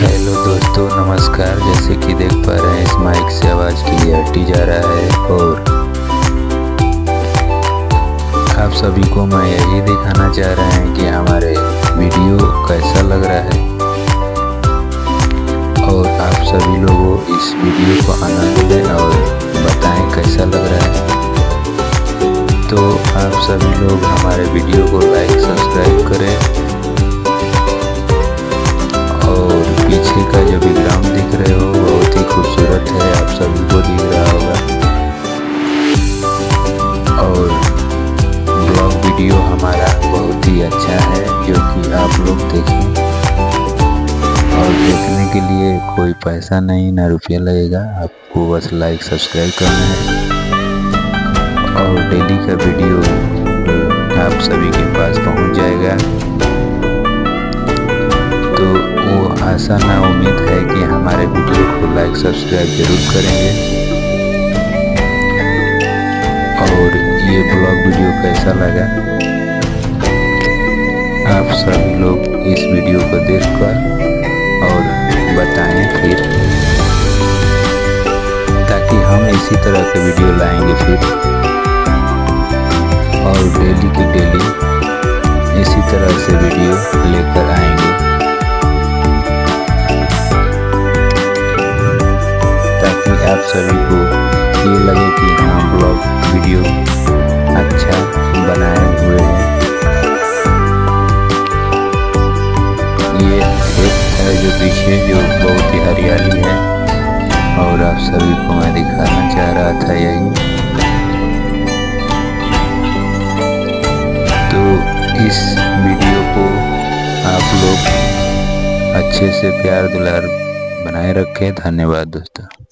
Hello दोस्तों, नमस्कार। जैसे कि देख पा रहे हैं, इस माइक से आवाज़ क्लियरिटी जा रहा है और आप सभी को मैं यही दिखाना चाह रहे हैं कि हमारे वीडियो कैसा लग रहा है और आप सभी लोगों इस वीडियो को आनंद लें और बताएं कैसा लग रहा है। तो आप सभी लोग हमारे वीडियो को लाइक सब्सक्राइब करें और पीछे का जो बैकग्राउंड दिख रहे हो बहुत ही खूबसूरत है, आप सभी को दिख रहा होगा। और ब्लॉग वीडियो हमारा बहुत ही अच्छा है जो कि आप लोग देखें, और देखने के लिए कोई पैसा नहीं ना रुपया लगेगा, आपको बस लाइक सब्सक्राइब करना है और डेली का वीडियो आप सभी के पास पहुंच जाएगा। तो वो आशा ना उम्मीद है कि हमारे वीडियो को लाइक सब्सक्राइब जरूर करेंगे। और ये ब्लॉग वीडियो कैसा लगा आप सभी लोग इस वीडियो को देखकर और बताएं फिर, ताकि हम इसी तरह के वीडियो लाएंगे फिर और डेली की डेली इसी तरह से वीडियो लेकर आएंगे, ताकि आप सभी को ये लगे कि हाँ ब्लॉग वीडियो अच्छा बनाए हुए हैं। ये खेत है जो पीछे, जो बहुत ही हरियाली है और आप सभी को मैं दिखाना चाह रहा था यही। तो इस वीडियो को आप लोग अच्छे से प्यार दुलार बनाए रखें। धन्यवाद दोस्तों।